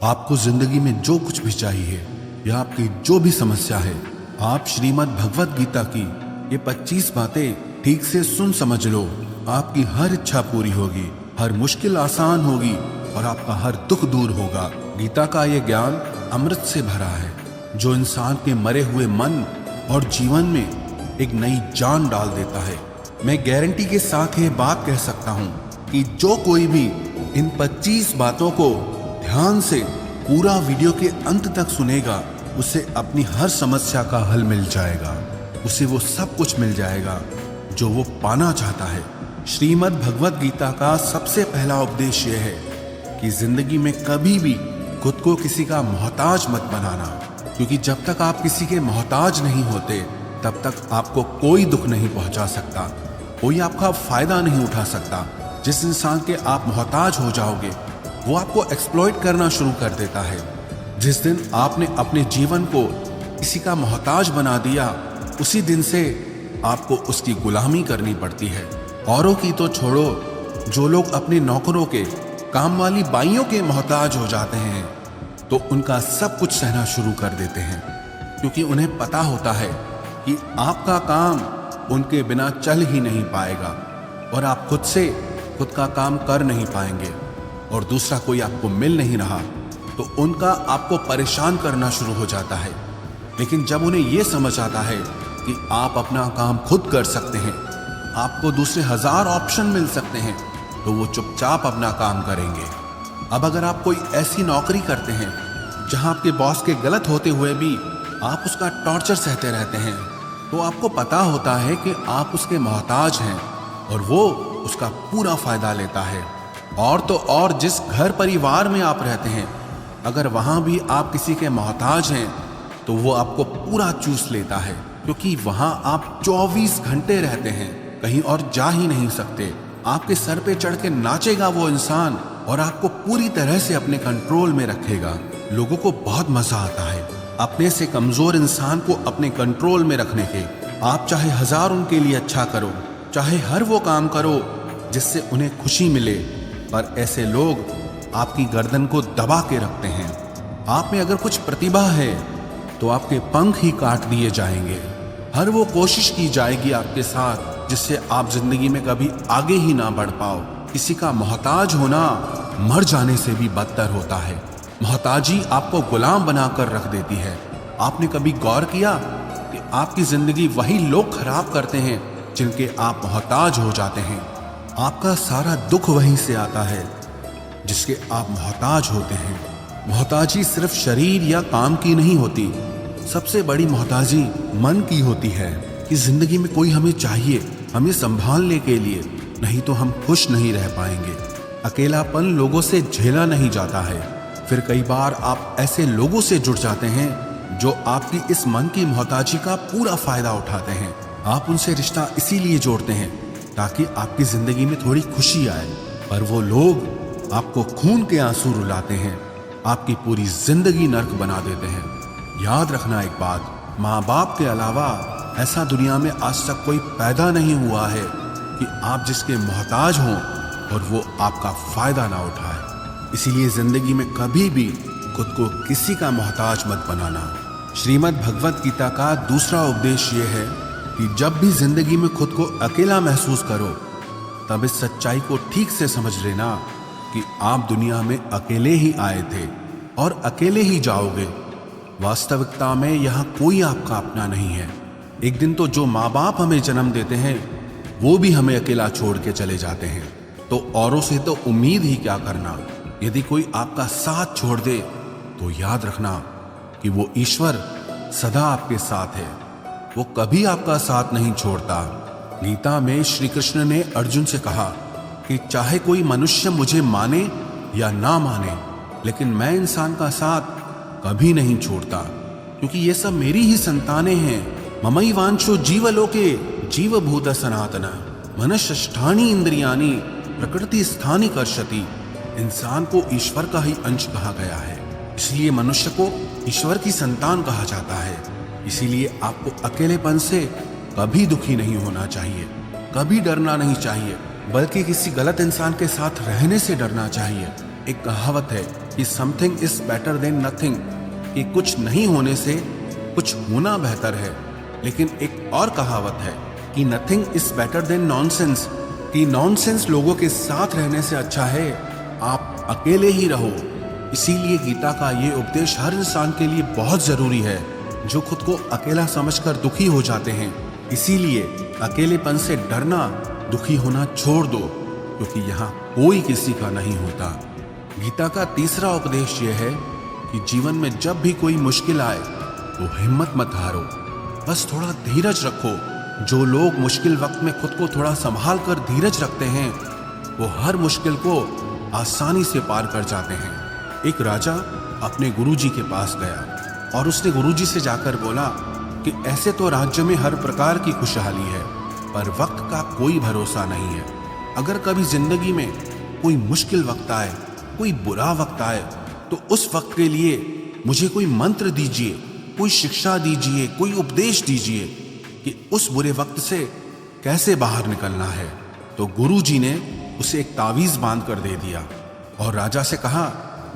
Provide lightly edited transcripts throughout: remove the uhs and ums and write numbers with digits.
आपको जिंदगी में जो कुछ भी चाहिए या आपकी जो भी समस्या है, आप श्रीमद् भगवत गीता की ये 25 बातें ठीक से सुन समझ लो। आपकी हर इच्छा पूरी होगी, हर मुश्किल आसान होगी और आपका हर दुख दूर होगा। गीता का ये ज्ञान अमृत से भरा है, जो इंसान के मरे हुए मन और जीवन में एक नई जान डाल देता है। मैं गारंटी के साथ ये बात कह सकता हूँ कि जो कोई भी इन 25 बातों को ध्यान से पूरा वीडियो के अंत तक सुनेगा, उसे अपनी हर समस्या का हल मिल जाएगा, उसे वो सब कुछ मिल जाएगा जो वो पाना चाहता है। श्रीमद् भगवत गीता का सबसे पहला उपदेश यह है कि जिंदगी में कभी भी खुद को किसी का मोहताज मत बनाना, क्योंकि जब तक आप किसी के मोहताज नहीं होते तब तक आपको कोई दुख नहीं पहुंचा सकता, कोई आपका फायदा नहीं उठा सकता। जिस इंसान के आप मोहताज हो जाओगे वो आपको एक्सप्लॉइट करना शुरू कर देता है। जिस दिन आपने अपने जीवन को किसी का मोहताज बना दिया, उसी दिन से आपको उसकी गुलामी करनी पड़ती है। औरों की तो छोड़ो, जो लोग अपने नौकरों के, काम वाली बाइयों के मोहताज हो जाते हैं तो उनका सब कुछ सहना शुरू कर देते हैं, क्योंकि उन्हें पता होता है कि आपका काम उनके बिना चल ही नहीं पाएगा और आप खुद से खुद का काम कर नहीं पाएंगे और दूसरा कोई आपको मिल नहीं रहा तो उनका आपको परेशान करना शुरू हो जाता है। लेकिन जब उन्हें यह समझ आता है कि आप अपना काम खुद कर सकते हैं, आपको दूसरे 1000 ऑप्शन मिल सकते हैं, तो वो चुपचाप अपना काम करेंगे। अब अगर आप कोई ऐसी नौकरी करते हैं जहां आपके बॉस के गलत होते हुए भी आप उसका टॉर्चर सहते रहते हैं, तो आपको पता होता है कि आप उसके मोहताज हैं और वो उसका पूरा फायदा लेता है। और तो और जिस घर परिवार में आप रहते हैं, अगर वहां भी आप किसी के मोहताज हैं तो वो आपको पूरा चूस लेता है, क्योंकि वहां आप 24 घंटे रहते हैं, कहीं और जा ही नहीं सकते। आपके सर पे चढ़ के नाचेगा वो इंसान और आपको पूरी तरह से अपने कंट्रोल में रखेगा। लोगों को बहुत मजा आता है अपने से कमजोर इंसान को अपने कंट्रोल में रखने के। आप चाहे 1000 उनके लिए अच्छा करो, चाहे हर वो काम करो जिससे उन्हें खुशी मिले, पर ऐसे लोग आपकी गर्दन को दबा के रखते हैं। आप में अगर कुछ प्रतिभा है तो आपके पंख ही काट दिए जाएंगे। हर वो कोशिश की जाएगी आपके साथ जिससे आप जिंदगी में कभी आगे ही ना बढ़ पाओ। किसी का मोहताज होना मर जाने से भी बदतर होता है। मोहताजी आपको गुलाम बनाकर रख देती है। आपने कभी गौर किया कि आपकी जिंदगी वही लोग खराब करते हैं जिनके आप मोहताज हो जाते हैं। आपका सारा दुख वहीं से आता है जिसके आप मोहताज होते हैं। मोहताजी सिर्फ शरीर या काम की नहीं होती, सबसे बड़ी मोहताजी मन की होती है कि जिंदगी में कोई हमें चाहिए, हमें संभालने के लिए, नहीं तो हम खुश नहीं रह पाएंगे। अकेलापन लोगों से झेला नहीं जाता है। फिर कई बार आप ऐसे लोगों से जुड़ जाते हैं जो आपकी इस मन की मोहताजी का पूरा फायदा उठाते हैं। आप उनसे रिश्ता इसीलिए जोड़ते हैं ताकि आपकी जिंदगी में थोड़ी खुशी आए, पर वो लोग आपको खून के आंसू रुलाते हैं, आपकी पूरी जिंदगी नर्क बना देते हैं। याद रखना एक बात, माँ बाप के अलावा ऐसा दुनिया में आज तक कोई पैदा नहीं हुआ है कि आप जिसके मोहताज हों और वो आपका फायदा ना उठाए। इसीलिए जिंदगी में कभी भी खुद को किसी का मोहताज मत बनाना। श्रीमद् भगवत गीता का दूसरा उपदेश ये है कि जब भी जिंदगी में खुद को अकेला महसूस करो, तब इस सच्चाई को ठीक से समझ लेना कि आप दुनिया में अकेले ही आए थे और अकेले ही जाओगे। वास्तविकता में यहाँ कोई आपका अपना नहीं है। एक दिन तो जो माँ बाप हमें जन्म देते हैं वो भी हमें अकेला छोड़ के चले जाते हैं, तो औरों से तो उम्मीद ही क्या करना। यदि कोई आपका साथ छोड़ दे तो याद रखना कि वो ईश्वर सदा आपके साथ है, वो कभी आपका साथ नहीं छोड़ता। गीता में श्री कृष्ण ने अर्जुन से कहा कि चाहे कोई मनुष्य मुझे माने या ना माने, लेकिन मैं इंसान का साथ कभी नहीं छोड़ता, क्योंकि ये सब मेरी ही संतानें हैं। ममैवांशो जीवलोके जीवभूत सनातन मनश्ष्ठानि इंद्रियाणि प्रकृति स्थानि कर्षति। इंसान को ईश्वर का ही अंश कहा गया है, इसलिए मनुष्य को ईश्वर की संतान कहा जाता है। इसीलिए आपको अकेलेपन से कभी दुखी नहीं होना चाहिए, कभी डरना नहीं चाहिए, बल्कि किसी गलत इंसान के साथ रहने से डरना चाहिए। एक कहावत है कि something is better than nothing, कि कुछ नहीं होने से कुछ होना बेहतर है। लेकिन एक और कहावत है कि nothing is better than nonsense, कि नॉनसेंस लोगों के साथ रहने से अच्छा है आप अकेले ही रहो। इसीलिए गीता का ये उपदेश हर इंसान के लिए बहुत जरूरी है जो खुद को अकेला समझकर दुखी हो जाते हैं। इसीलिए अकेलेपन से डरना, दुखी होना छोड़ दो, क्योंकि यहाँ कोई किसी का नहीं होता। गीता का तीसरा उपदेश यह है कि जीवन में जब भी कोई मुश्किल आए तो हिम्मत मत हारो, बस थोड़ा धीरज रखो। जो लोग मुश्किल वक्त में खुद को थोड़ा संभाल कर धीरज रखते हैं वो हर मुश्किल को आसानी से पार कर जाते हैं। एक राजा अपने गुरुजी के पास गया और उसने गुरुजी से जाकर बोला कि ऐसे तो राज्य में हर प्रकार की खुशहाली है, पर वक्त का कोई भरोसा नहीं है। अगर कभी जिंदगी में कोई मुश्किल वक्त आए, कोई बुरा वक्त आए, तो उस वक्त के लिए मुझे कोई मंत्र दीजिए, कोई शिक्षा दीजिए, कोई उपदेश दीजिए कि उस बुरे वक्त से कैसे बाहर निकलना है। तो गुरुजी ने उसे एक तावीज बांध कर दे दिया और राजा से कहा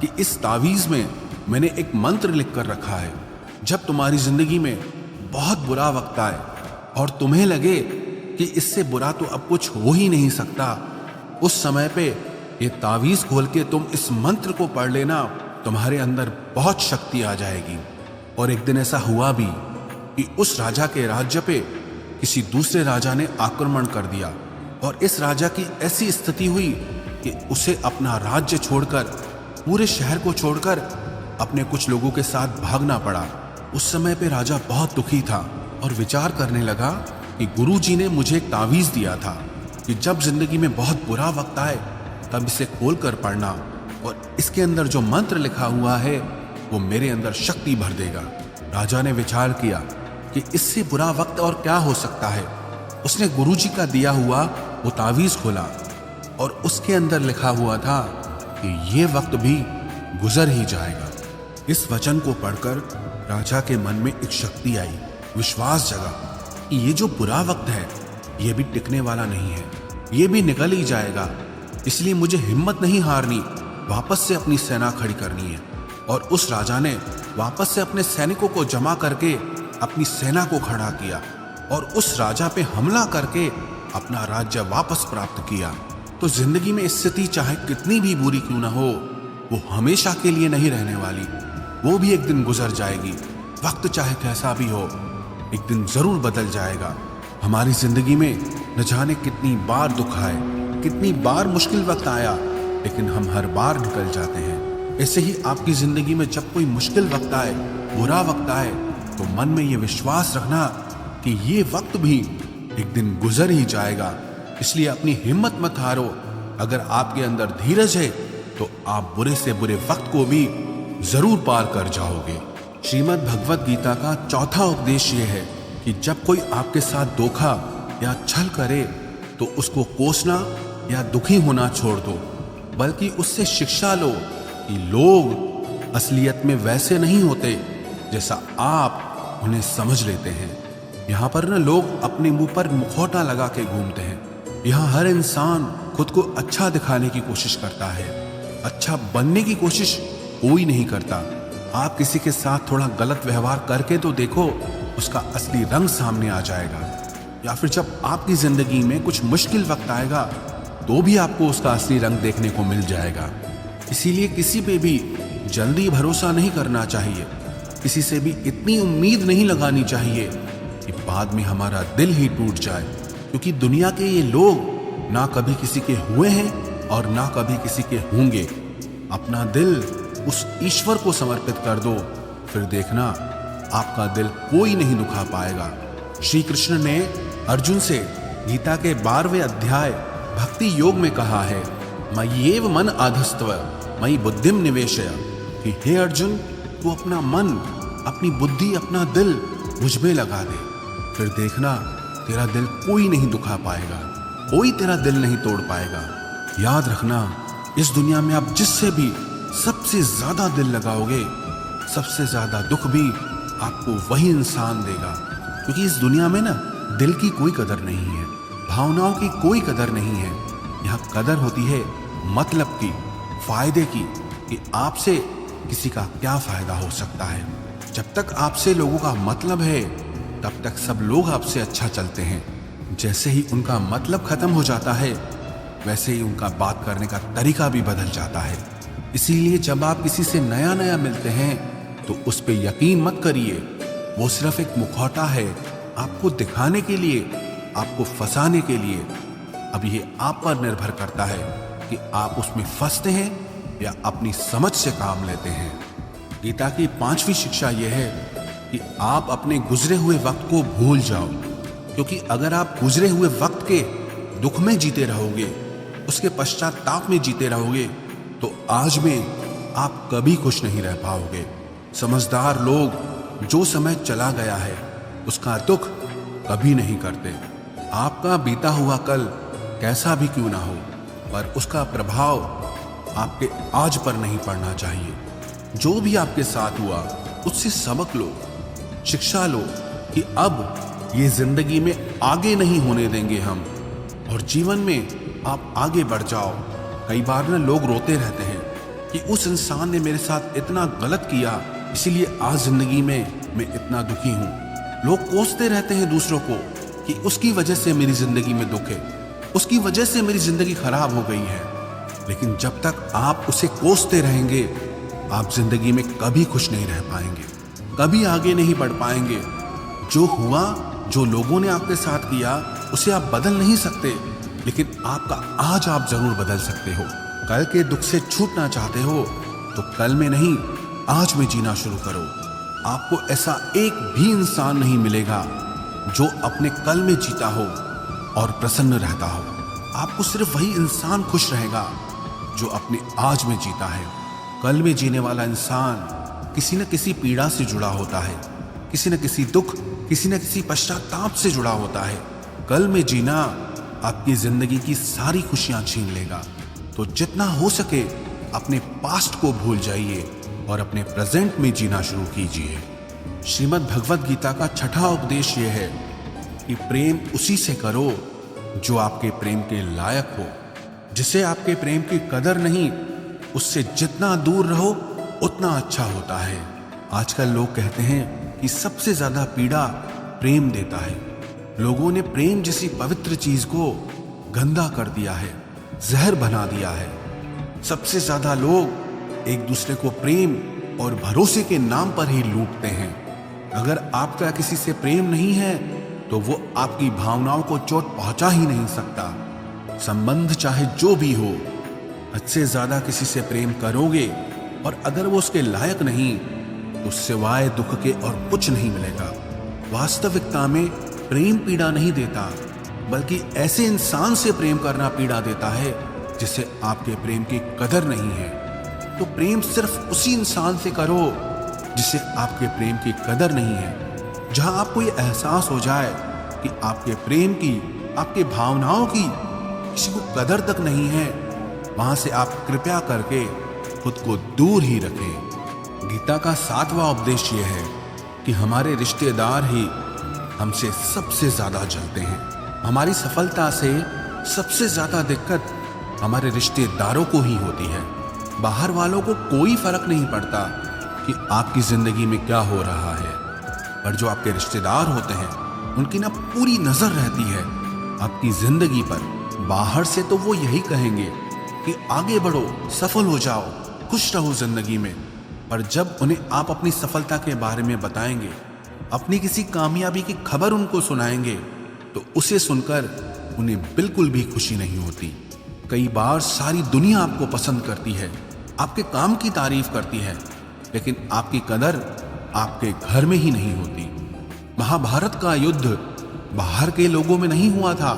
कि इस तावीज में मैंने एक मंत्र लिख कर रखा है। जब तुम्हारी जिंदगी में बहुत बुरा वक्त आए और तुम्हें लगे कि इससे बुरा तो अब कुछ हो ही नहीं सकता, उस समय पे ये तावीज खोल के तुम इस मंत्र को पढ़ लेना, तुम्हारे अंदर बहुत शक्ति आ जाएगी। और एक दिन ऐसा हुआ भी कि उस राजा के राज्य पे किसी दूसरे राजा ने आक्रमण कर दिया और इस राजा की ऐसी स्थिति हुई कि उसे अपना राज्य छोड़कर, पूरे शहर को छोड़कर अपने कुछ लोगों के साथ भागना पड़ा। उस समय पे राजा बहुत दुखी था और विचार करने लगा कि गुरुजी ने मुझे एक तावीज दिया था कि जब जिंदगी में बहुत बुरा वक्त आए तब इसे खोल कर पढ़ना और इसके अंदर जो मंत्र लिखा हुआ है वो मेरे अंदर शक्ति भर देगा। राजा ने विचार किया कि इससे बुरा वक्त और क्या हो सकता है। उसने गुरुजी का दिया हुआ वो तावीज खोला और उसके अंदर लिखा हुआ था कि ये वक्त भी गुजर ही जाएगा। इस वचन को पढ़कर राजा के मन में एक शक्ति आई, विश्वास जगा कि ये जो बुरा वक्त है ये भी टिकने वाला नहीं है, ये भी निकल ही जाएगा। इसलिए मुझे हिम्मत नहीं हारनी, वापस से अपनी सेना खड़ी करनी है। और उस राजा ने वापस से अपने सैनिकों को जमा करके अपनी सेना को खड़ा किया और उस राजा पे हमला करके अपना राज्य वापस प्राप्त किया। तो जिंदगी में स्थिति चाहे कितनी भी बुरी क्यों ना हो, वो हमेशा के लिए नहीं रहने वाली, वो भी एक दिन गुजर जाएगी। वक्त चाहे कैसा भी हो, एक दिन जरूर बदल जाएगा। हमारी जिंदगी में न जाने कितनी बार दुख आए, कितनी बार मुश्किल वक्त आया, लेकिन हम हर बार निकल जाते हैं। ऐसे ही आपकी जिंदगी में जब कोई मुश्किल वक्त आए, बुरा वक्त आए, तो मन में ये विश्वास रखना कि ये वक्त भी एक दिन गुजर ही जाएगा। इसलिए अपनी हिम्मत मत हारो। अगर आपके अंदर धीरज है तो आप बुरे से बुरे वक्त को भी जरूर पार कर जाओगे। श्रीमद् भगवत गीता का चौथा उपदेश ये है कि जब कोई आपके साथ धोखा या छल करे तो उसको कोसना या दुखी होना छोड़ दो, बल्कि उससे शिक्षा लो कि लोग असलियत में वैसे नहीं होते जैसा आप उन्हें समझ लेते हैं। यहाँ पर ना लोग अपने मुंह पर मुखौटा लगा के घूमते हैं। यहाँ हर इंसान खुद को अच्छा दिखाने की कोशिश करता है, अच्छा बनने की कोशिश कोई नहीं करता। आप किसी के साथ थोड़ा गलत व्यवहार करके तो देखो, उसका असली रंग सामने आ जाएगा। या फिर जब आपकी जिंदगी में कुछ मुश्किल वक्त आएगा तो भी आपको उसका असली रंग देखने को मिल जाएगा। इसीलिए किसी पे भी जल्दी भरोसा नहीं करना चाहिए, किसी से भी इतनी उम्मीद नहीं लगानी चाहिए कि बाद में हमारा दिल ही टूट जाए। क्योंकि दुनिया के ये लोग ना कभी किसी के हुए हैं और ना कभी किसी के होंगे। अपना दिल उस ईश्वर को समर्पित कर दो, फिर देखना आपका दिल कोई नहीं दुखा पाएगा। श्री कृष्ण ने अर्जुन से गीता के 12वें अध्याय भक्ति योग में कहा है, मय्येव मन आधस्तव मयि बुद्धिम निवेशय, कि हे अर्जुन, तू अपना मन, अपनी बुद्धि, अपना दिल मुझ में लगा दे, फिर देखना तेरा दिल कोई नहीं दुखा पाएगा, कोई तेरा दिल नहीं तोड़ पाएगा। याद रखना, इस दुनिया में आप जिससे भी सबसे ज्यादा दिल लगाओगे, सबसे ज्यादा दुख भी आपको वही इंसान देगा। क्योंकि इस दुनिया में ना दिल की कोई कदर नहीं है, भावनाओं की कोई कदर नहीं है। यहाँ कदर होती है मतलब की, फायदे की, कि आपसे किसी का क्या फायदा हो सकता है। जब तक आपसे लोगों का मतलब है तब तक सब लोग आपसे अच्छा चलते हैं। जैसे ही उनका मतलब खत्म हो जाता है वैसे ही उनका बात करने का तरीका भी बदल जाता है। इसीलिए जब आप किसी से नया नया मिलते हैं तो उस पर यकीन मत करिए। वो सिर्फ एक मुखौटा है आपको दिखाने के लिए, आपको फंसाने के लिए। अब ये आप पर निर्भर करता है कि आप उसमें फंसते हैं या अपनी समझ से काम लेते हैं। गीता की 5वीं शिक्षा यह है कि आप अपने गुजरे हुए वक्त को भूल जाओ, क्योंकि अगर आप गुजरे हुए वक्त के दुख में जीते रहोगे, उसके पश्चाताप में जीते रहोगे, तो आज में आप कभी खुश नहीं रह पाओगे। समझदार लोग जो समय चला गया है उसका दुख कभी नहीं करते। आपका बीता हुआ कल कैसा भी क्यों ना हो, पर उसका प्रभाव आपके आज पर नहीं पड़ना चाहिए। जो भी आपके साथ हुआ उससे सबक लो, शिक्षा लो कि अब ये जिंदगी में आगे नहीं होने देंगे हम, और जीवन में आप आगे बढ़ जाओ। कई बार ना लोग रोते रहते हैं कि उस इंसान ने मेरे साथ इतना गलत किया, इसीलिए आज जिंदगी में मैं इतना दुखी हूं। लोग कोसते रहते हैं दूसरों को कि उसकी वजह से मेरी जिंदगी में दुख है, उसकी वजह से मेरी जिंदगी खराब हो गई है। लेकिन जब तक आप उसे कोसते रहेंगे आप जिंदगी में कभी खुश नहीं रह पाएंगे, कभी आगे नहीं बढ़ पाएंगे। जो हुआ, जो लोगों ने आपके साथ किया, उसे आप बदल नहीं सकते, लेकिन आपका आज आप जरूर बदल सकते हो। कल के दुख से छूटना चाहते हो तो कल में नहीं, आज में जीना शुरू करो। आपको ऐसा एक भी इंसान नहीं मिलेगा जो अपने कल में जीता हो और प्रसन्न रहता हो। आपको सिर्फ वही इंसान खुश रहेगा जो अपने आज में जीता है। कल में जीने वाला इंसान किसी न किसी पीड़ा से जुड़ा होता है, किसी न किसी दुख, किसी न किसी पश्चाताप से जुड़ा होता है। कल में जीना आपकी जिंदगी की सारी खुशियां छीन लेगा। तो जितना हो सके अपने पास्ट को भूल जाइए और अपने प्रेजेंट में जीना शुरू कीजिए। श्रीमद् भगवत गीता का 6ठा उपदेश यह है कि प्रेम उसी से करो जो आपके प्रेम के लायक हो। जिसे आपके प्रेम की कदर नहीं, उससे जितना दूर रहो उतना अच्छा होता है। आजकल लोग कहते हैं कि सबसे ज्यादा पीड़ा प्रेम देता है। लोगों ने प्रेम जैसी पवित्र चीज को गंदा कर दिया है, जहर बना दिया है। सबसे ज्यादा लोग एक दूसरे को प्रेम और भरोसे के नाम पर ही लूटते हैं। अगर आपका किसी से प्रेम नहीं है तो वो आपकी भावनाओं को चोट पहुंचा ही नहीं सकता। संबंध चाहे जो भी हो, हद से ज्यादा किसी से प्रेम करोगे और अगर वो उसके लायक नहीं तो सिवाय दुख के और कुछ नहीं मिलेगा। वास्तविकता में प्रेम पीड़ा नहीं देता, बल्कि ऐसे इंसान से प्रेम करना पीड़ा देता है जिसे आपके प्रेम की कदर नहीं है। तो प्रेम सिर्फ उसी इंसान से करो जिसे आपके प्रेम की कदर नहीं है। जहां आपको ये एहसास हो जाए कि आपके प्रेम की, आपके भावनाओं की किसी को कदर तक नहीं है, वहां से आप कृपया करके खुद को दूर ही रखें। गीता का 7वां उपदेश यह है कि हमारे रिश्तेदार ही हमसे सबसे ज्यादा जलते हैं। हमारी सफलता से सबसे ज्यादा दिक्कत हमारे रिश्तेदारों को ही होती है। बाहर वालों को कोई फर्क नहीं पड़ता कि आपकी जिंदगी में क्या हो रहा है, पर जो आपके रिश्तेदार होते हैं उनकी ना पूरी नजर रहती है आपकी जिंदगी पर। बाहर से तो वो यही कहेंगे कि आगे बढ़ो, सफल हो जाओ, खुश रहो जिंदगी में, पर जब उन्हें आप अपनी सफलता के बारे में बताएंगे, अपनी किसी कामयाबी की खबर उनको सुनाएंगे, तो उसे सुनकर उन्हें बिल्कुल भी खुशी नहीं होती। कई बार सारी दुनिया आपको पसंद करती है, आपके काम की तारीफ करती है, लेकिन आपकी कदर आपके घर में ही नहीं होती। महाभारत का युद्ध बाहर के लोगों में नहीं हुआ था,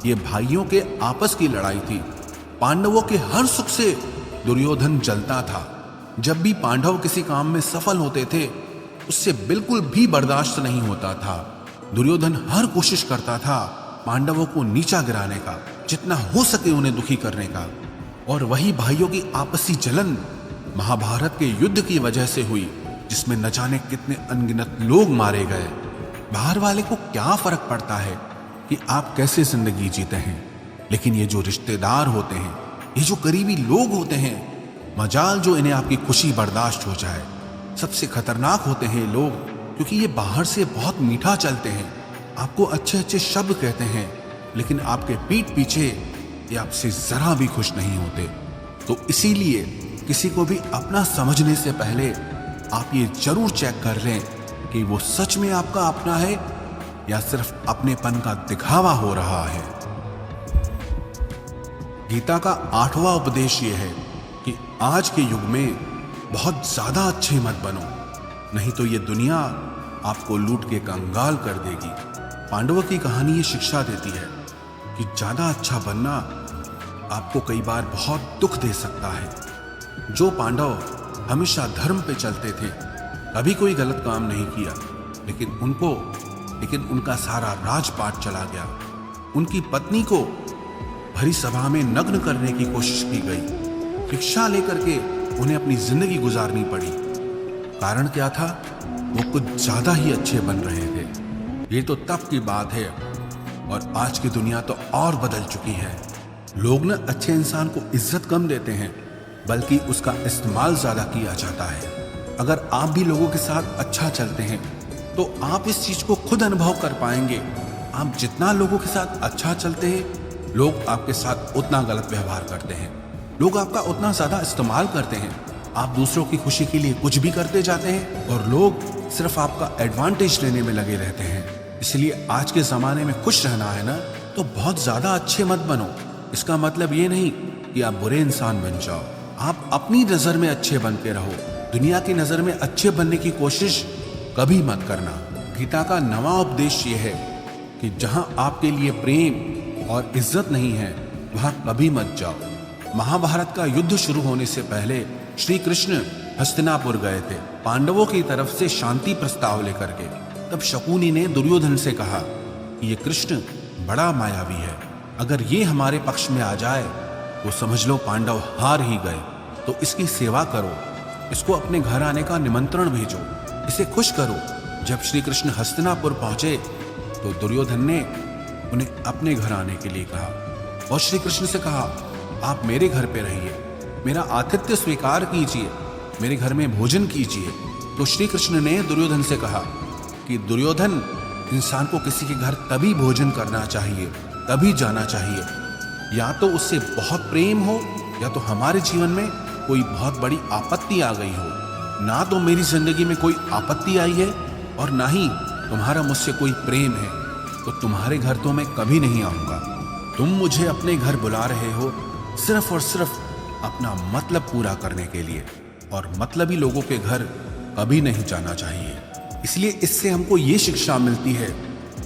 ये भाइयों के आपस की लड़ाई थी। पांडवों के हर सुख से दुर्योधन जलता था। जब भी पांडव किसी काम में सफल होते थे उससे बिल्कुल भी बर्दाश्त नहीं होता था। दुर्योधन हर कोशिश करता था पांडवों को नीचा गिराने का, जितना हो सके उन्हें दुखी करने का। और वही भाइयों की आपसी जलन महाभारत के युद्ध की वजह से हुई, जिसमें न जाने कितने अनगिनत लोग मारे गए। बाहर वाले को क्या फर्क पड़ता है कि आप कैसे जिंदगी जीते हैं, लेकिन ये जो रिश्तेदार होते हैं, ये जो करीबी लोग होते हैं, मजाल जो इन्हें आपकी खुशी बर्दाश्त हो जाए। सबसे खतरनाक होते हैं लोग, क्योंकि ये बाहर से बहुत मीठा चलते हैं, आपको अच्छे अच्छे शब्द कहते हैं, लेकिन आपके पीठ पीछे ये आपसे जरा भी खुश नहीं होते। तो इसीलिए किसी को भी अपना समझने से पहले आप ये जरूर चेक कर लें कि वो सच में आपका अपना है या सिर्फ अपनेपन का दिखावा हो रहा है। गीता का 8वां उपदेश ये है कि आज के युग में बहुत ज्यादा अच्छे मत बनो, नहीं तो ये दुनिया आपको लूट के कंगाल कर देगी। पांडवों की कहानी ये शिक्षा देती है कि ज्यादा अच्छा बनना आपको कई बार बहुत दुख दे सकता है। जो पांडव हमेशा धर्म पे चलते थे, कभी कोई गलत काम नहीं किया, लेकिन उनका सारा राजपाट चला गया। उनकी पत्नी को भरी सभा में नग्न करने की कोशिश की गई। भिक्षा लेकर के उन्हें अपनी जिंदगी गुजारनी पड़ी। कारण क्या था? वो कुछ ज्यादा ही अच्छे बन रहे थे। ये तो तब की बात है, और आज की दुनिया तो और बदल चुकी है। लोग न अच्छे इंसान को इज्जत कम देते हैं, बल्कि उसका इस्तेमाल ज्यादा किया जाता है। अगर आप भी लोगों के साथ अच्छा चलते हैं तो आप इस चीज को खुद अनुभव कर पाएंगे। आप जितना लोगों के साथ अच्छा चलते हैं, लोग आपके साथ उतना गलत व्यवहार करते हैं, लोग आपका उतना ज्यादा इस्तेमाल करते हैं। आप दूसरों की खुशी के लिए कुछ भी करते जाते हैं और लोग सिर्फ आपका एडवांटेज लेने में लगे रहते हैं। इसलिए आज के जमाने में खुश रहना है ना, तो बहुत ज्यादा अच्छे मत बनो। इसका मतलब ये नहीं कि आप बुरे इंसान बन जाओ। आप अपनी नजर में अच्छे बन के रहो। दुनिया की नजर में अच्छे बनने की कोशिश कभी मत करना। गीता का 9वां उपदेश ये है कि जहां आपके लिए प्रेम और इज्जत नहीं है, वहां कभी मत जाओ। महाभारत का युद्ध शुरू होने से पहले श्री कृष्ण हस्तिनापुर गए थे, पांडवों की तरफ से शांति प्रस्ताव लेकर के। तब शकुनी ने दुर्योधन से कहा कि ये कृष्ण बड़ा मायावी है, अगर ये हमारे पक्ष में आ जाए तो समझ लो पांडव हार ही गए। तो इसकी सेवा करो, इसको अपने घर आने का निमंत्रण भेजो, इसे खुश करो। जब श्री कृष्ण हस्तिनापुर पहुंचे तो दुर्योधन ने उन्हें अपने घर आने के लिए कहा और श्री कृष्ण से कहा, आप मेरे घर पे रहिए, मेरा आतिथ्य स्वीकार कीजिए, मेरे घर में भोजन कीजिए। तो श्री कृष्ण ने दुर्योधन से कहा कि दुर्योधन, इंसान को किसी के घर तभी भोजन करना चाहिए, तभी जाना चाहिए, या तो उससे बहुत प्रेम हो, या तो हमारे जीवन में कोई बहुत बड़ी आपत्ति आ गई हो। ना तो मेरी जिंदगी में कोई आपत्ति आई है और ना ही तुम्हारा मुझसे कोई प्रेम है, तो तुम्हारे घर तो मैं कभी नहीं आऊंगा। तुम मुझे अपने घर बुला रहे हो सिर्फ और सिर्फ अपना मतलब पूरा करने के लिए, और मतलबी लोगों के घर कभी नहीं जाना चाहिए। इसलिए इससे हमको ये शिक्षा मिलती है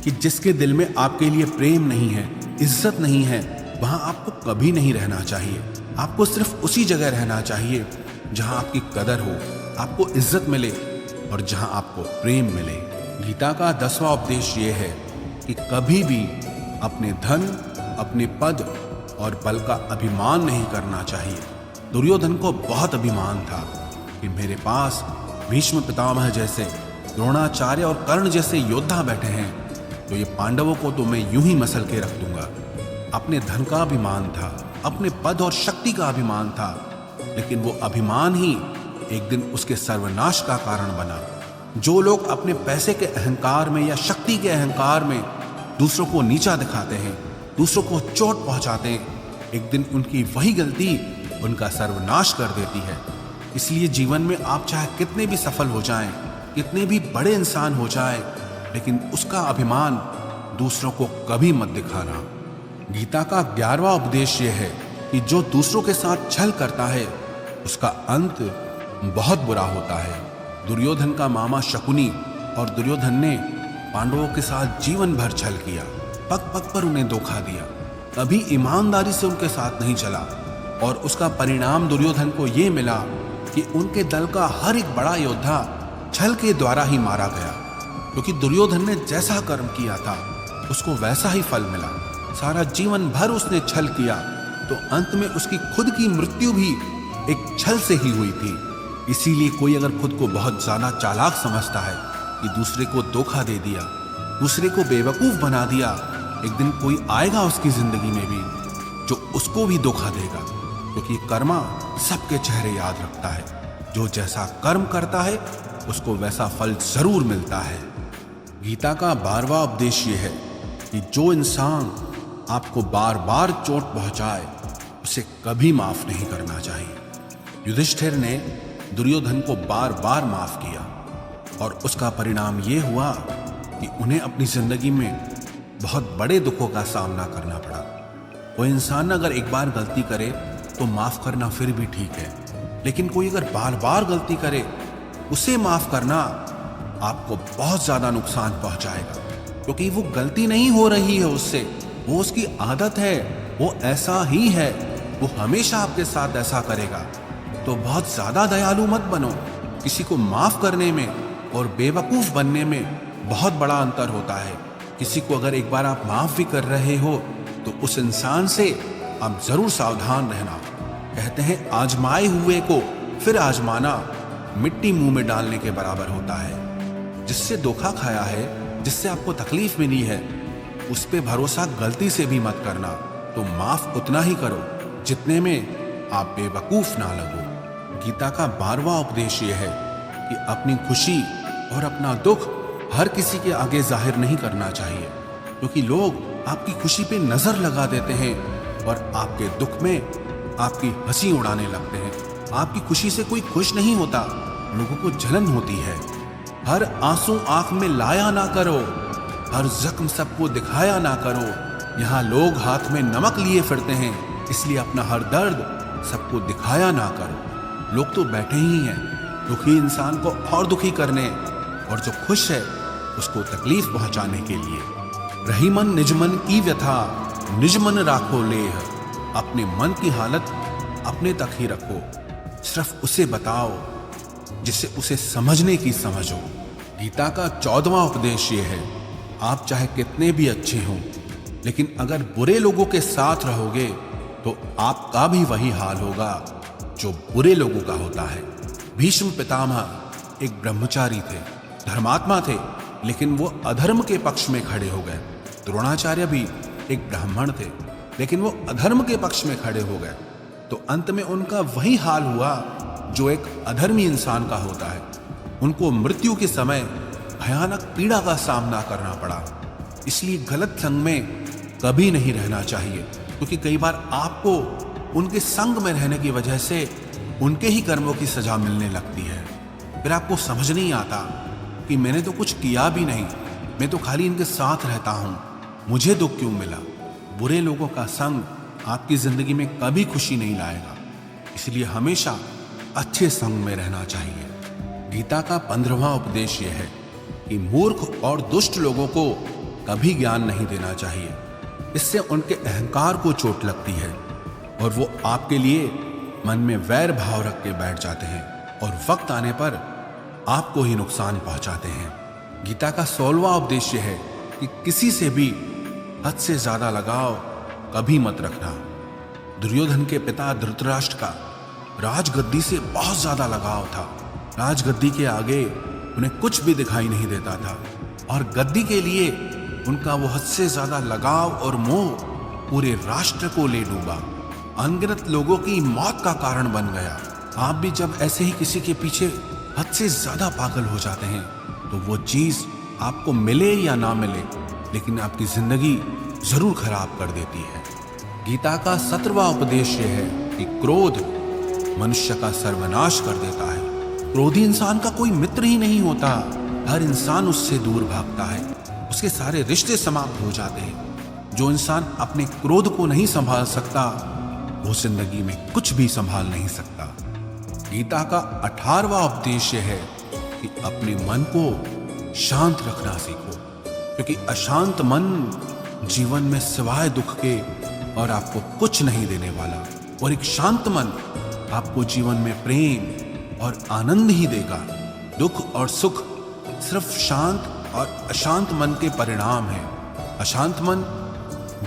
कि जिसके दिल में आपके लिए प्रेम नहीं है, इज्जत नहीं है, वहां आपको कभी नहीं रहना चाहिए। आपको सिर्फ उसी जगह रहना चाहिए जहां आपकी कदर हो, आपको इज्जत मिले और जहां आपको प्रेम मिले। गीता का 10वां उपदेश ये है कि कभी भी अपने धन, अपने पद और बल का अभिमान नहीं करना चाहिए। दुर्योधन को बहुत अभिमान था कि मेरे पास भीष्म पितामह जैसे, द्रोणाचार्य और कर्ण जैसे योद्धा बैठे हैं, तो ये पांडवों को तो मैं यूं ही मसल के रख दूंगा। अपने धन का अभिमान था, अपने पद और शक्ति का अभिमान था, लेकिन वो अभिमान ही एक दिन उसके सर्वनाश का कारण बना। जो लोग अपने पैसे के अहंकार में या शक्ति के अहंकार में दूसरों को नीचा दिखाते हैं, दूसरों को चोट पहुंचाते हैं, एक दिन उनकी वही गलती उनका सर्वनाश कर देती है। इसलिए जीवन में आप चाहे कितने भी सफल हो जाएं, कितने भी बड़े इंसान हो जाएं, लेकिन उसका अभिमान दूसरों को कभी मत दिखाना। गीता का 11वां उपदेश यह है कि जो दूसरों के साथ छल करता है, उसका अंत बहुत बुरा होता है। दुर्योधन का मामा शकुनी और दुर्योधन ने पांडवों के साथ जीवन भर छल किया, पग पग पर उन्हें धोखा दिया, कभी ईमानदारी से उनके साथ नहीं चला, और उसका परिणाम दुर्योधन को ये मिला कि उनके दल का हर एक बड़ा योद्धा छल के द्वारा ही मारा गया, क्योंकि दुर्योधन ने जैसा कर्म किया था उसको वैसा ही फल मिला। सारा जीवन भर उसने छल किया, तो अंत में उसकी खुद की मृत्यु भी एक छल से ही हुई थी। इसीलिए कोई अगर खुद को बहुत ज्यादा चालाक समझता है कि दूसरे को धोखा दे दिया, दूसरे को बेवकूफ बना दिया, एक दिन कोई आएगा उसकी जिंदगी में भी जो उसको भी धोखा देगा। क्योंकि कर्मा सबके चेहरे याद रखता है। जो जैसा कर्म करता है उसको वैसा फल जरूर मिलता है। गीता का 12वां उपदेश ये है कि जो इंसान आपको बार बार चोट पहुंचाए उसे कभी माफ नहीं करना चाहिए। युधिष्ठिर ने दुर्योधन को बार बार माफ किया और उसका परिणाम यह हुआ कि उन्हें अपनी जिंदगी में बहुत बड़े दुखों का सामना करना पड़ा। वो इंसान अगर एक बार गलती करे तो माफ करना फिर भी ठीक है, लेकिन कोई अगर बार बार गलती करे उसे माफ करना आपको बहुत ज्यादा नुकसान पहुंचाएगा, क्योंकि वो गलती नहीं हो रही है उससे, वो उसकी आदत है, वो ऐसा ही है, वो हमेशा आपके साथ ऐसा करेगा। तो बहुत ज्यादा दयालु मत बनो। किसी को माफ करने में और बेवकूफ बनने में बहुत बड़ा अंतर होता है। किसी को अगर एक बार आप माफ भी कर रहे हो तो उस इंसान से आप जरूर सावधान रहना। कहते हैं आजमाए हुए को फिर आजमाना मिट्टी मुंह में डालने के बराबर होता है। जिससे धोखा खाया है, जिससे आपको तकलीफ मिली है, उस पे भरोसा गलती से भी मत करना। तो माफ उतना ही करो जितने में आप बेवकूफ ना लगो। गीता का 12वां उपदेश यह है कि अपनी खुशी और अपना दुख हर किसी के आगे जाहिर नहीं करना चाहिए, क्योंकि लोग आपकी खुशी पे नजर लगा देते हैं और आपके दुख में आपकी हंसी उड़ाने लगते हैं। आपकी खुशी से कोई खुश नहीं होता, लोगों को जलन होती है। हर आंसू आंख में लाया ना करो, हर जख्म सबको दिखाया ना करो। यहाँ लोग हाथ में नमक लिए फिरते हैं, इसलिए अपना हर दर्द सबको दिखाया ना करो। लोग तो बैठे ही हैं दुखी इंसान को और दुखी करने, और जो खुश है उसको तकलीफ पहुंचाने के लिए। रही मन निज मन की व्यथा, निज मन राखो लेह। अपने मन की हालत अपने तक ही रखो, सिर्फ उसे बताओ जिससे उसे समझने की समझ हो। गीता का 14वां उपदेश ये है, आप चाहे कितने भी अच्छे हों, लेकिन अगर बुरे लोगों के साथ रहोगे तो आपका भी वही हाल होगा जो बुरे लोगों का होता है। भीष्म पितामह एक ब्रह्मचारी थे, धर्मात्मा थे, लेकिन वो अधर्म के पक्ष में खड़े हो गए। द्रोणाचार्य भी एक ब्राह्मण थे, लेकिन वो अधर्म के पक्ष में खड़े हो गए। तो अंत में उनका वही हाल हुआ जो एक अधर्मी इंसान का होता है। उनको मृत्यु के समय भयानक पीड़ा का सामना करना पड़ा। इसलिए गलत संग में कभी नहीं रहना चाहिए, क्योंकि कई बार आपको उनके संग में रहने की वजह से उनके ही कर्मों की सजा मिलने लगती है। फिर आपको समझ नहीं आता कि मैंने तो कुछ किया भी नहीं, मैं तो खाली इनके साथ रहता हूं, मुझे दुख क्यों मिला। बुरे लोगों का संग आपकी जिंदगी में कभी खुशी नहीं लाएगा, इसलिए हमेशा अच्छे संग में रहना चाहिए। गीता का 15वां उपदेश यह है कि मूर्ख और दुष्ट लोगों को कभी ज्ञान नहीं देना चाहिए। इससे उनके अहंकार को चोट लगती है और वो आपके लिए मन में वैर भाव रख के बैठ जाते हैं और वक्त आने पर आपको ही नुकसान पहुंचाते हैं। गीता का 16वां उपदेश है कि किसी से भी हद से ज्यादा लगाव कभी मत रखना। दुर्योधन के पिता धृतराष्ट्र का राजगद्दी से बहुत ज्यादा लगाव था। राजगद्दी के आगे उन्हें कुछ भी दिखाई नहीं देता था और गद्दी के लिए उनका वो हद से ज्यादा लगाव और मोह पूरे राष्ट्र को ले डूबा, अनगिनत लोगों की मौत का कारण बन गया। आप भी जब ऐसे ही किसी के पीछे हद से ज्यादा पागल हो जाते हैं तो वो चीज आपको मिले या ना मिले, लेकिन आपकी जिंदगी जरूर खराब कर देती है। गीता का 17वां उपदेश यह है कि क्रोध मनुष्य का सर्वनाश कर देता है। क्रोधी इंसान का कोई मित्र ही नहीं होता, हर इंसान उससे दूर भागता है, उसके सारे रिश्ते समाप्त हो जाते हैं। जो इंसान अपने क्रोध को नहीं संभाल सकता वो जिंदगी में कुछ भी संभाल नहीं सकता। गीता का 18वां उपदेश है कि अपने मन को शांत रखना सीखो, क्योंकि अशांत मन जीवन में सिवाय दुख के और आपको कुछ नहीं देने वाला, और एक शांत मन आपको जीवन में प्रेम और आनंद ही देगा। दुख और सुख सिर्फ शांत और अशांत मन के परिणाम है। अशांत मन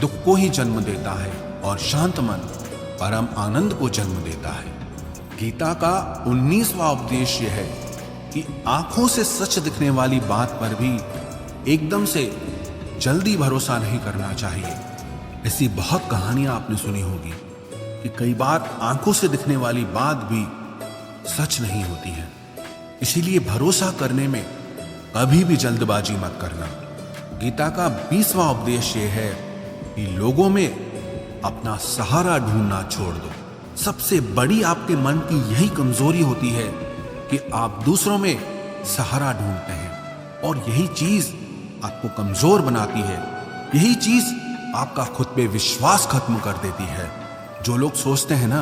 दुख को ही जन्म देता है और शांत मन परम आनंद को जन्म देता है। गीता का 19वां उपदेश यह है कि आंखों से सच दिखने वाली बात पर भी एकदम से जल्दी भरोसा नहीं करना चाहिए। ऐसी बहुत कहानियां आपने सुनी होगी कि कई बार आंखों से दिखने वाली बात भी सच नहीं होती है। इसीलिए भरोसा करने में कभी भी जल्दबाजी मत करना। गीता का 20वां उपदेश ये है कि लोगों में अपना सहारा ढूंढना छोड़ दो। सबसे बड़ी आपके मन की यही कमजोरी होती है कि आप दूसरों में सहारा ढूंढते हैं, और यही चीज आपको कमजोर बनाती है। यही चीज आपका खुद पे विश्वास खत्म कर देती है। जो लोग सोचते हैं ना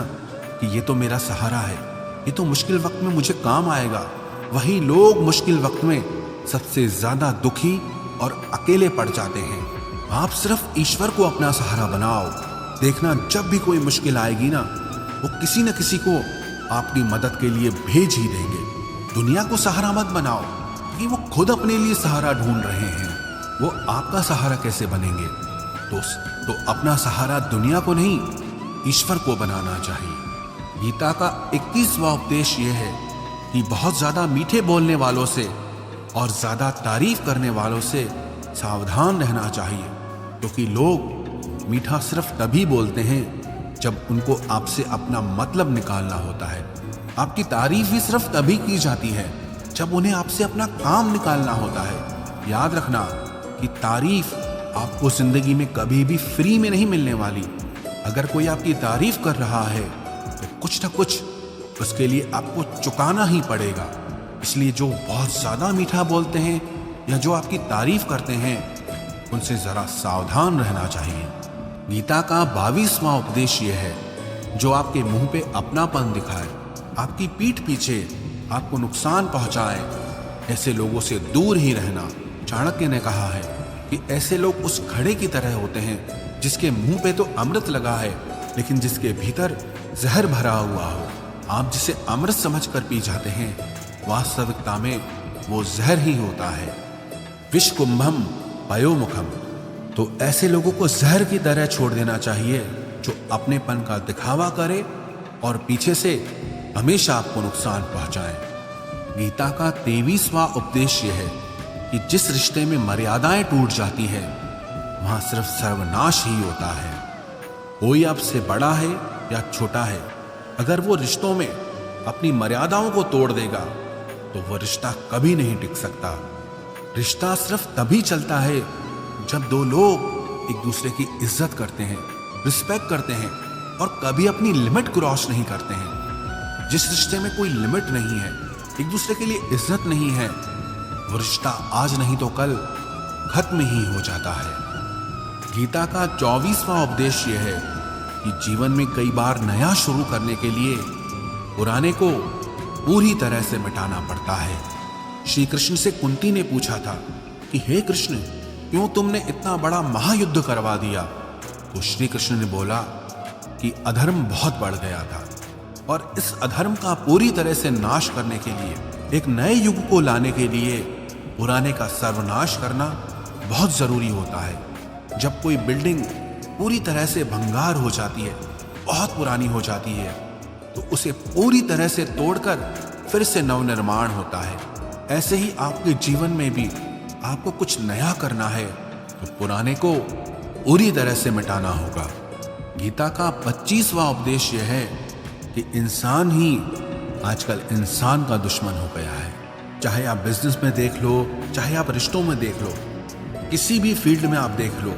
कि ये तो मेरा सहारा है, ये तो मुश्किल वक्त में मुझे काम आएगा, वही लोग मुश्किल वक्त में सबसे ज्यादा दुखी और अकेले पड़ जाते हैं। आप सिर्फ ईश्वर को अपना सहारा बनाओ। देखना, जब भी कोई मुश्किल आएगी ना, वो किसी न किसी को आपकी मदद के लिए भेज ही देंगे। दुनिया को सहारा मत बनाओ, कि वो खुद अपने लिए सहारा ढूंढ रहे हैं। वो आपका सहारा कैसे बनेंगे? तो अपना सहारा दुनिया को नहीं, ईश्वर को बनाना चाहिए। गीता का 21वां उपदेश यह है कि बहुत ज्यादा मीठे बोलने वालों से और ज्यादा तारीफ करने वालों से सावधान रहना चाहिए, क्योंकि लोग मीठा सिर्फ तभी बोलते हैं जब उनको आपसे अपना मतलब निकालना होता है। आपकी तारीफ भी सिर्फ तभी की जाती है जब उन्हें आपसे अपना काम निकालना होता है। याद रखना कि तारीफ आपको जिंदगी में कभी भी फ्री में नहीं मिलने वाली। अगर कोई आपकी तारीफ कर रहा है तो कुछ ना कुछ उसके लिए आपको चुकाना ही पड़ेगा। इसलिए जो बहुत ज्यादा मीठा बोलते हैं या जो आपकी तारीफ करते हैं, उनसे जरा सावधान रहना चाहिए। गीता का 22वां उपदेश यह है, जो आपके मुंह पे अपनापन दिखाए, आपकी पीठ पीछे आपको नुकसान पहुंचाए, ऐसे लोगों से दूर ही रहना। चाणक्य ने कहा है कि ऐसे लोग उस घड़े की तरह होते हैं जिसके मुंह पे तो अमृत लगा है, लेकिन जिसके भीतर जहर भरा हुआ हो। आप जिसे अमृत समझकर पी जाते हैं, वास्तविकता में वो जहर ही होता है। विष कुंभम पयोमुखम। तो ऐसे लोगों को जहर की तरह छोड़ देना चाहिए, जो अपनेपन का दिखावा करे और पीछे से हमेशा आपको नुकसान पहुंचाए। गीता का 23वां उपदेश यह है कि जिस रिश्ते में मर्यादाएं टूट जाती है, वहां सिर्फ सर्वनाश ही होता है। कोई आपसे बड़ा है या छोटा है, अगर वो रिश्तों में अपनी मर्यादाओं को तोड़ देगा तो वो रिश्ता कभी नहीं टिक सकता। रिश्ता सिर्फ तभी चलता है जब दो लोग एक दूसरे की इज्जत करते हैं, रिस्पेक्ट करते हैं और कभी अपनी लिमिट क्रॉस नहीं करते हैं। जिस रिश्ते में कोई लिमिट नहीं है, एक दूसरे के लिए इज्जत नहीं है, वो रिश्ता आज नहीं तो कल खत्म ही हो जाता है। गीता का 24वां उपदेश यह है कि जीवन में कई बार नया शुरू करने के लिए पुराने को पूरी तरह से मिटाना पड़ता है। श्री कृष्ण से कुंती ने पूछा था कि हे कृष्ण, क्यों तुमने इतना बड़ा महायुद्ध करवा दिया? तो श्री कृष्ण ने बोला कि अधर्म बहुत बढ़ गया था, और इस अधर्म का पूरी तरह से नाश करने के लिए, एक नए युग को लाने के लिए पुराने का सर्वनाश करना बहुत जरूरी होता है। जब कोई बिल्डिंग पूरी तरह से भंगार हो जाती है, बहुत पुरानी हो जाती है, तो उसे पूरी तरह से तोड़कर फिर से नवनिर्माण होता है। ऐसे ही आपके जीवन में भी आपको कुछ नया करना है तो पुराने को पूरी तरह से मिटाना होगा। गीता का 25वां उपदेश यह है कि इंसान ही आजकल इंसान का दुश्मन हो गया है। चाहे आप बिजनेस में देख लो, चाहे आप रिश्तों में देख लो, किसी भी फील्ड में आप देख लो,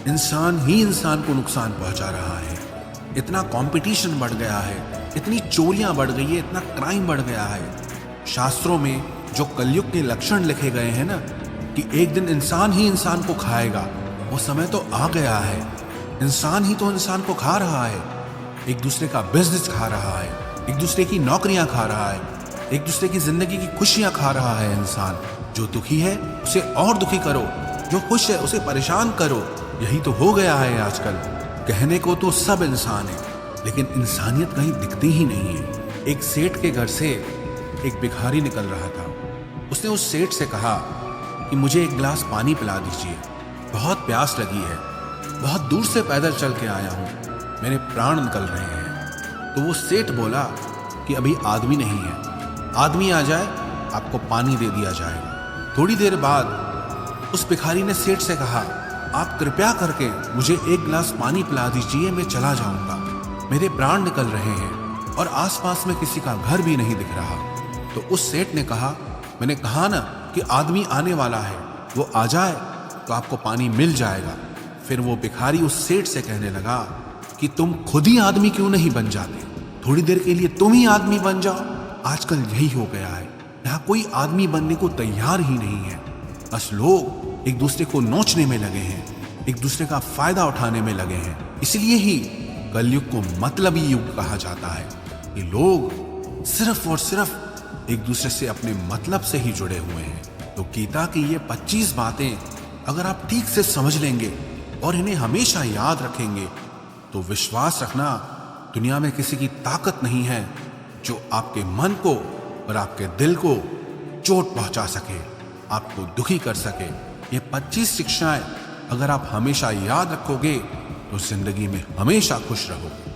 इंसान ही इंसान को नुकसान पहुंचा रहा है। इतना कंपटीशन बढ़ गया है, इतनी चोरियां बढ़ गई है, इतना क्राइम बढ़ गया है। शास्त्रों में जो कलयुग के लक्षण लिखे गए हैं ना, कि एक दिन इंसान ही इंसान को खाएगा, वो समय तो आ गया है। इंसान ही तो इंसान को खा रहा है, एक दूसरे का बिजनेस खा रहा है, एक दूसरे की नौकरियां खा रहा है, एक दूसरे की जिंदगी की खुशियां खा रहा है। इंसान जो दुखी है उसे और दुखी करो, जो खुश है उसे परेशान करो। यही तो हो गया है आजकल। कहने को तो सब इंसान है, लेकिन इंसानियत कहीं दिखती ही नहीं है। एक सेठ के घर से एक भिखारी निकल रहा था। उसने उस सेठ से कहा कि मुझे एक गिलास पानी पिला दीजिए, बहुत प्यास लगी है, बहुत दूर से पैदल चल के आया हूँ, मेरे प्राण निकल रहे हैं। तो वो सेठ बोला कि अभी आदमी नहीं है, आदमी आ जाए आपको पानी दे दिया जाएगा। थोड़ी देर बाद उस भिखारी ने सेठ से कहा, आप कृपया करके मुझे एक गिलास पानी पिला दीजिए, मैं चला जाऊंगा, मेरे प्राण निकल रहे हैं और आसपास में किसी का घर भी नहीं दिख रहा। तो उस सेठ ने कहा, मैंने कहा ना कि आदमी आने वाला है, वो आ जाए तो आपको पानी मिल जाएगा। फिर वो भिखारी उस सेठ से कहने लगा कि तुम खुद ही आदमी क्यों नहीं बन जाते, थोड़ी देर के लिए तुम ही आदमी बन जाओ। आजकल यही हो गया है, यहाँ कोई आदमी बनने को तैयार ही नहीं है। बस लोग एक दूसरे को नोचने में लगे हैं, एक दूसरे का फायदा उठाने में लगे हैं। इसलिए ही कलयुग को मतलबी युग कहा जाता है। ये लोग सिर्फ और सिर्फ एक दूसरे से अपने मतलब से ही जुड़े हुए हैं। तो गीता की ये 25 बातें अगर आप ठीक से समझ लेंगे और इन्हें हमेशा याद रखेंगे तो विश्वास रखना, दुनिया में किसी की ताकत नहीं है जो आपके मन को और आपके दिल को चोट पहुंचा सके, आपको दुखी कर सके। ये 25 शिक्षाएं अगर आप हमेशा याद रखोगे तो जिंदगी में हमेशा खुश रहोगे।